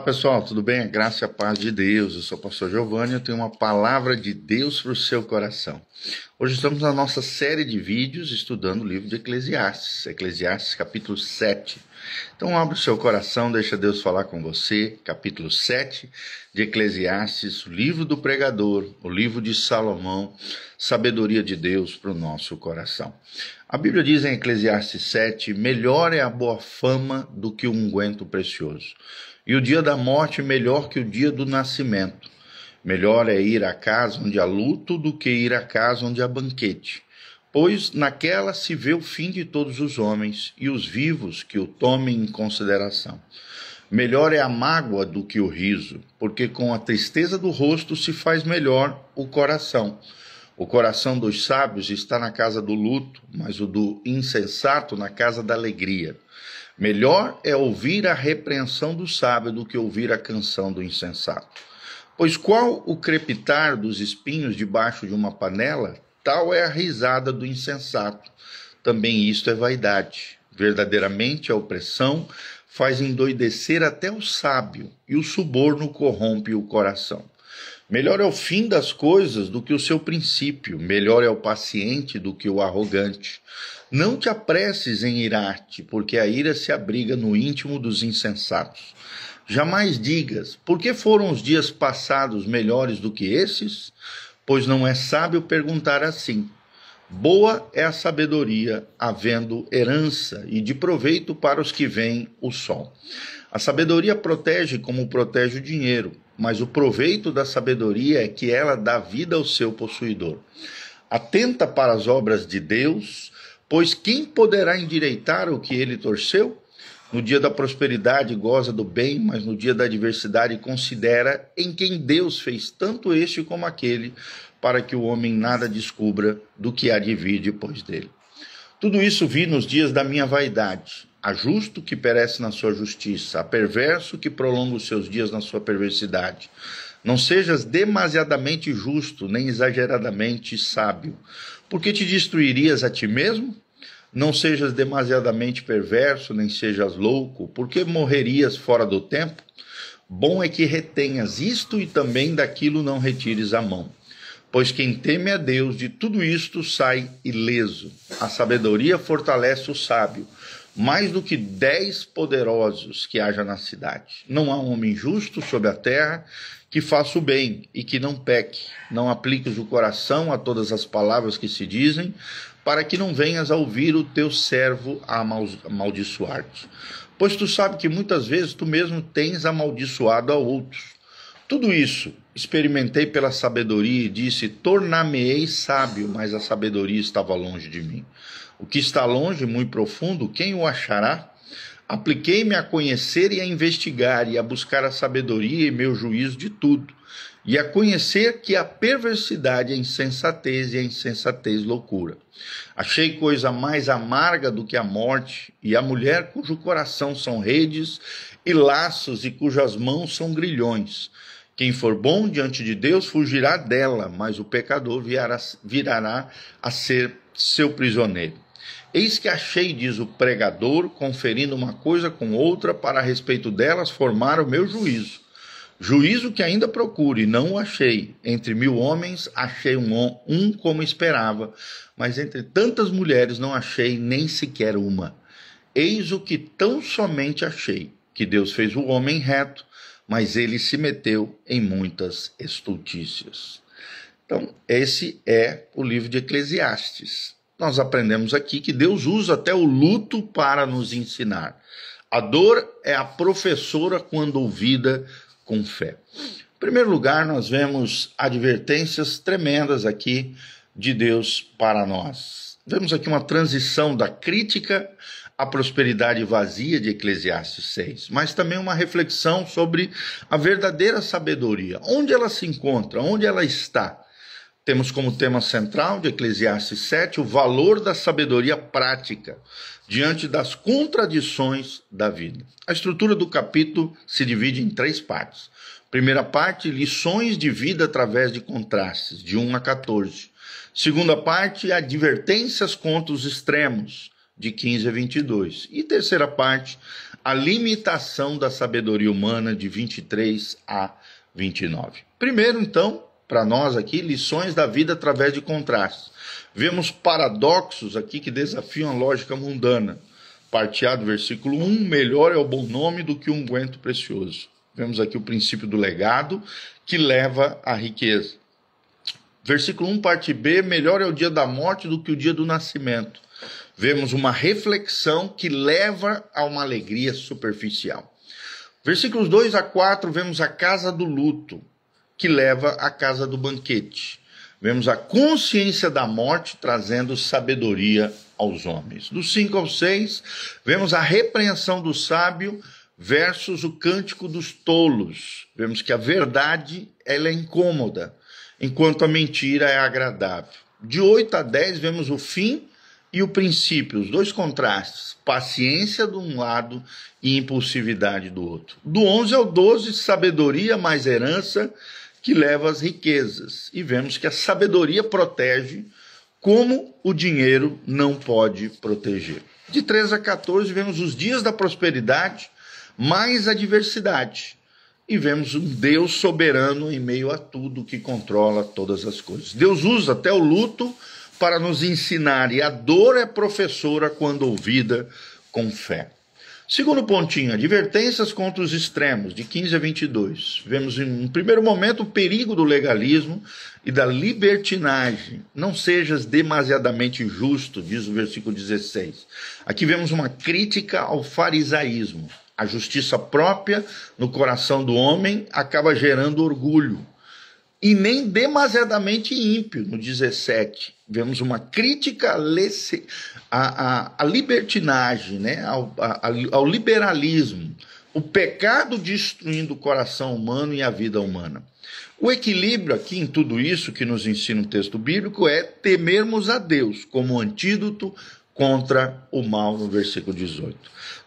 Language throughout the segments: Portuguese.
Olá pessoal, tudo bem? A graça e a paz de Deus. Eu sou o pastor Giovanni, eu tenho uma palavra de Deus para o seu coração. Hoje estamos na nossa série de vídeos estudando o livro de Eclesiastes, Eclesiastes capítulo 7. Então abre o seu coração, deixa Deus falar com você, capítulo 7 de Eclesiastes, o livro do pregador, o livro de Salomão, sabedoria de Deus para o nosso coração. A Bíblia diz em Eclesiastes 7, melhor é a boa fama do que o unguento precioso. E o dia da morte melhor que o dia do nascimento. Melhor é ir à casa onde há luto do que ir à casa onde há banquete. Pois naquela se vê o fim de todos os homens e os vivos que o tomem em consideração. Melhor é a mágoa do que o riso, porque com a tristeza do rosto se faz melhor o coração. O coração dos sábios está na casa do luto, mas o do insensato na casa da alegria. Melhor é ouvir a repreensão do sábio do que ouvir a canção do insensato. Pois qual o crepitar dos espinhos debaixo de uma panela, tal é a risada do insensato. Também isto é vaidade. Verdadeiramente a opressão faz endoidecer até o sábio, e o suborno corrompe o coração. Melhor é o fim das coisas do que o seu princípio, melhor é o paciente do que o arrogante. Não te apresses em irar-te, porque a ira se abriga no íntimo dos insensatos. Jamais digas, por que foram os dias passados melhores do que esses? Pois não é sábio perguntar assim. Boa é a sabedoria, havendo herança, e de proveito para os que veem o sol. A sabedoria protege como protege o dinheiro, mas o proveito da sabedoria é que ela dá vida ao seu possuidor. Atenta para as obras de Deus, pois quem poderá endireitar o que ele torceu? No dia da prosperidade goza do bem, mas no dia da adversidade considera em quem Deus fez tanto este como aquele, para que o homem nada descubra do que há de vir depois dele. Tudo isso vi nos dias da minha vaidade. Há justo que perece na sua justiça, há perverso que prolonga os seus dias na sua perversidade. Não sejas demasiadamente justo, nem exageradamente sábio, porque te destruirias a ti mesmo? Não sejas demasiadamente perverso, nem sejas louco, porque morrerias fora do tempo? Bom é que retenhas isto e também daquilo não retires a mão. Pois quem teme a Deus de tudo isto sai ileso. A sabedoria fortalece o sábio, mais do que 10 poderosos que haja na cidade. Não há um homem justo sobre a terra que faça o bem e que não peque. Não apliques o coração a todas as palavras que se dizem, para que não venhas a ouvir o teu servo a amaldiçoar-te. Pois tu sabes que muitas vezes tu mesmo tens amaldiçoado a outros. Tudo isso experimentei pela sabedoria e disse, tornar-me-ei sábio, mas a sabedoria estava longe de mim. O que está longe, muito profundo, quem o achará? Apliquei-me a conhecer e a investigar, e a buscar a sabedoria e meu juízo de tudo, e a conhecer que a perversidade é insensatez e a insensatez loucura. Achei coisa mais amarga do que a morte, e a mulher cujo coração são redes e laços e cujas mãos são grilhões. Quem for bom diante de Deus fugirá dela, mas o pecador virará a ser seu prisioneiro. Eis que achei, diz o pregador, conferindo uma coisa com outra, para a respeito delas formar o meu juízo. Juízo que ainda procuro, e não o achei. Entre 1000 homens achei um como esperava, mas entre tantas mulheres não achei nem sequer uma. Eis o que tão somente achei, que Deus fez o homem reto, mas ele se meteu em muitas estultícias. Então, esse é o livro de Eclesiastes. Nós aprendemos aqui que Deus usa até o luto para nos ensinar. A dor é a professora quando ouvida com fé. Em primeiro lugar, nós vemos advertências tremendas aqui de Deus para nós. Vemos aqui uma transição da crítica à prosperidade vazia de Eclesiastes 6, mas também uma reflexão sobre a verdadeira sabedoria. Onde ela se encontra? Onde ela está? Temos como tema central de Eclesiastes 7 o valor da sabedoria prática diante das contradições da vida. A estrutura do capítulo se divide em 3 partes. Primeira parte, lições de vida através de contrastes, de 1 a 14. Segunda parte, advertências contra os extremos, de 15 a 22. E terceira parte, a limitação da sabedoria humana, de 23 a 29. Primeiro, então, para nós aqui, lições da vida através de contrastes. Vemos paradoxos aqui que desafiam a lógica mundana. Parteado, versículo 1, melhor é o bom nome do que um unguento precioso. Vemos aqui o princípio do legado, que leva à riqueza. Versículo 1, parte B, melhor é o dia da morte do que o dia do nascimento. Vemos uma reflexão que leva a uma alegria superficial. Versículos 2 a 4, vemos a casa do luto, que leva à casa do banquete. Vemos a consciência da morte trazendo sabedoria aos homens. Do 5 ao 6, vemos a repreensão do sábio versus o cântico dos tolos. Vemos que a verdade ela é incômoda, enquanto a mentira é agradável. De 8 a 10, vemos o fim e o princípio, os dois contrastes, paciência de um lado e impulsividade do outro. Do 11 ao 12, sabedoria mais herança, que leva às riquezas. E vemos que a sabedoria protege como o dinheiro não pode proteger. De 13 a 14, vemos os dias da prosperidade, mais a adversidade. E vemos um Deus soberano em meio a tudo, que controla todas as coisas. Deus usa até o luto para nos ensinar, e a dor é professora quando ouvida com fé. Segundo pontinho, advertências contra os extremos, de 15 a 22. Vemos em um primeiro momento o perigo do legalismo e da libertinagem. Não sejas demasiadamente justo, diz o versículo 16. Aqui vemos uma crítica ao farisaísmo. A justiça própria no coração do homem acaba gerando orgulho. E nem demasiadamente ímpio, no 17. Vemos uma crítica à libertinagem, né? ao liberalismo. O pecado destruindo o coração humano e a vida humana. O equilíbrio aqui em tudo isso que nos ensina o texto bíblico é temermos a Deus como antídoto contra o mal, no versículo 18.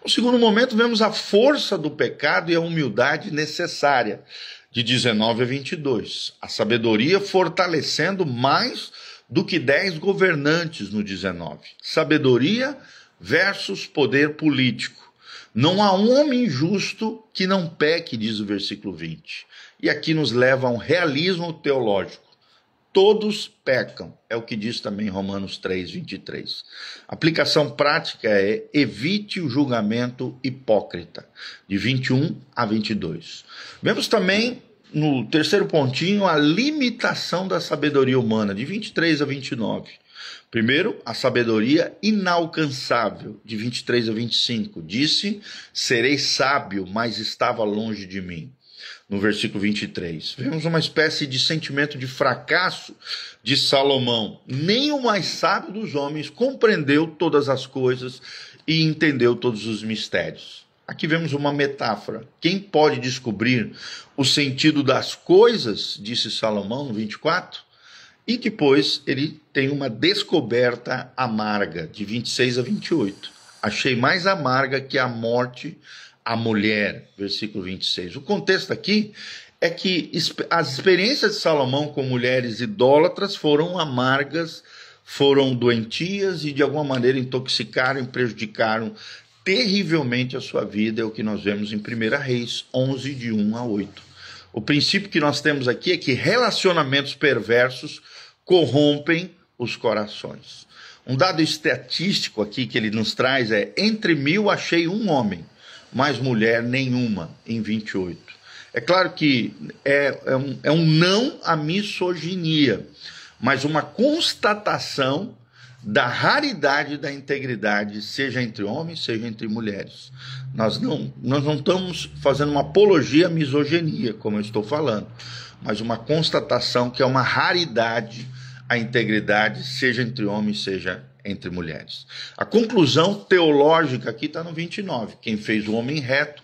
No segundo momento, vemos a força do pecado e a humildade necessária, de 19 a 22. A sabedoria fortalecendo mais do que 10 governantes, no 19. Sabedoria versus poder político. Não há um homem justo que não peque, diz o versículo 20. E aqui nos leva a um realismo teológico. Todos pecam, é o que diz também Romanos 3, 23. A aplicação prática é: evite o julgamento hipócrita, de 21 a 22. Vemos também, no terceiro pontinho, a limitação da sabedoria humana, de 23 a 29. Primeiro, a sabedoria inalcançável, de 23 a 25. Disse, serei sábio, mas estava longe de mim. No versículo 23, vemos uma espécie de sentimento de fracasso de Salomão. Nem o mais sábio dos homens compreendeu todas as coisas e entendeu todos os mistérios. Aqui vemos uma metáfora. Quem pode descobrir o sentido das coisas, disse Salomão no 24, e depois ele tem uma descoberta amarga, de 26 a 28. Achei mais amarga que a morte a mulher, versículo 26. O contexto aqui é que as experiências de Salomão com mulheres idólatras foram amargas, foram doentias e de alguma maneira intoxicaram e prejudicaram terrivelmente a sua vida. É o que nós vemos em 1 Reis 11, de 1 a 8. O princípio que nós temos aqui é que relacionamentos perversos corrompem os corações. Um dado estatístico aqui que ele nos traz é: entre 1000 achei um homem, mas mulher nenhuma, em 28. É claro que é um não à misoginia, mas uma constatação da raridade da integridade, seja entre homens, seja entre mulheres. Nós não estamos fazendo uma apologia à misoginia, como eu estou falando, mas uma constatação que é uma raridade a integridade, seja entre homens, seja entre mulheres. A conclusão teológica aqui está no 29. Quem fez o homem reto,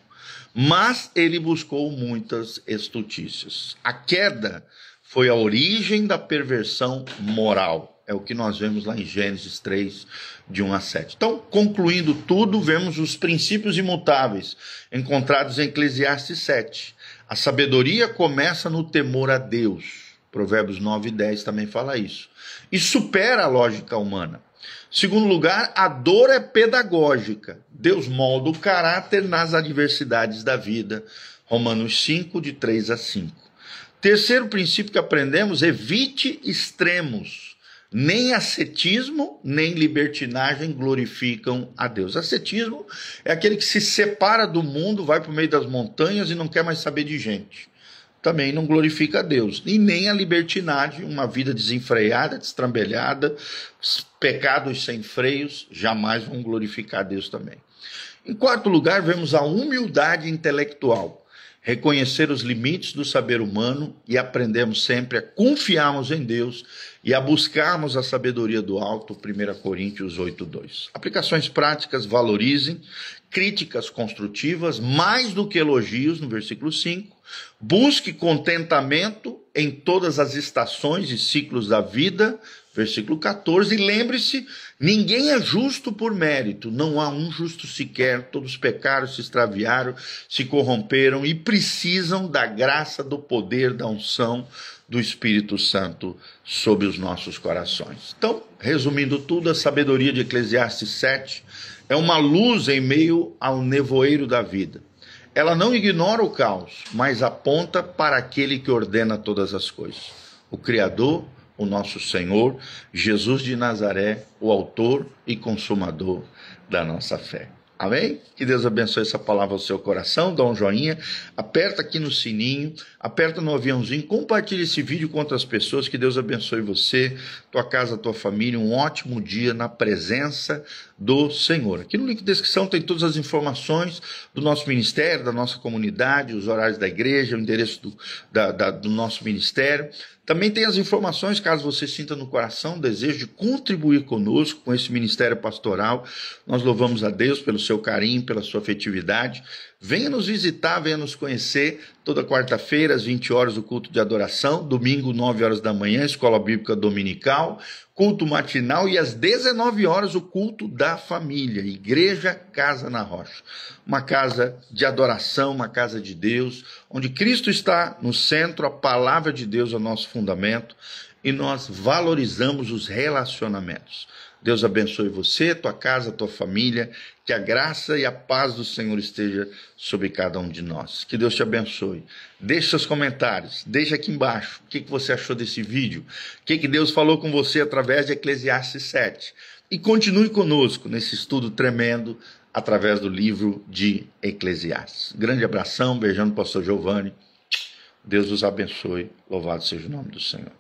mas ele buscou muitas estultícias. A queda foi a origem da perversão moral. É o que nós vemos lá em Gênesis 3, de 1 a 7. Então, concluindo tudo, vemos os princípios imutáveis encontrados em Eclesiastes 7. A sabedoria começa no temor a Deus. Provérbios 9 e 10 também fala isso. E supera a lógica humana. Segundo lugar, a dor é pedagógica. Deus molda o caráter nas adversidades da vida. Romanos 5, de 3 a 5. Terceiro princípio que aprendemos, evite extremos. Nem ascetismo, nem libertinagem glorificam a Deus. Ascetismo é aquele que se separa do mundo, vai para o meio das montanhas e não quer mais saber de gente. Também não glorifica a Deus. E nem a libertinagem, uma vida desenfreada, destrambelhada, pecados sem freios, jamais vão glorificar a Deus também. Em quarto lugar, vemos a humildade intelectual. Reconhecer os limites do saber humano e aprendemos sempre a confiarmos em Deus e a buscarmos a sabedoria do alto, 1 Coríntios 8:2. Aplicações práticas, valorizem, críticas construtivas, mais do que elogios, no versículo 5. Busque contentamento em todas as estações e ciclos da vida, versículo 14, e lembre-se, ninguém é justo por mérito, não há um justo sequer, todos pecaram, se extraviaram, se corromperam e precisam da graça, do poder, da unção do Espírito Santo sobre os nossos corações. Então, resumindo tudo, a sabedoria de Eclesiastes 7 é uma luz em meio ao nevoeiro da vida. Ela não ignora o caos, mas aponta para aquele que ordena todas as coisas. O Criador, o nosso Senhor, Jesus de Nazaré, o autor e consumador da nossa fé. Amém? Que Deus abençoe essa palavra ao seu coração, dá um joinha, aperta aqui no sininho, aperta no aviãozinho, compartilha esse vídeo com outras pessoas, que Deus abençoe você, tua casa, tua família, um ótimo dia na presença do Senhor. Aqui no link de descrição tem todas as informações do nosso ministério, da nossa comunidade, os horários da igreja, o endereço do nosso ministério. Também tem as informações, caso você sinta no coração o desejo de contribuir conosco, com esse ministério pastoral. Nós louvamos a Deus pelo seu carinho, pela sua afetividade. Venha nos visitar, venha nos conhecer. Toda quarta-feira, às 20 horas, o culto de adoração. Domingo, 9 horas da manhã, escola bíblica dominical. Culto matinal e às 19 horas, o culto da família. Igreja Casa na Rocha. Uma casa de adoração, uma casa de Deus, onde Cristo está no centro, a palavra de Deus é o nosso fundamento e nós valorizamos os relacionamentos. Deus abençoe você, tua casa, tua família, que a graça e a paz do Senhor esteja sobre cada um de nós. Que Deus te abençoe. Deixe seus comentários, deixa aqui embaixo o que você achou desse vídeo, o que Deus falou com você através de Eclesiastes 7. E continue conosco nesse estudo tremendo através do livro de Eclesiastes. Grande abração, beijando o pastor Giovanni. Deus os abençoe, louvado seja o nome do Senhor.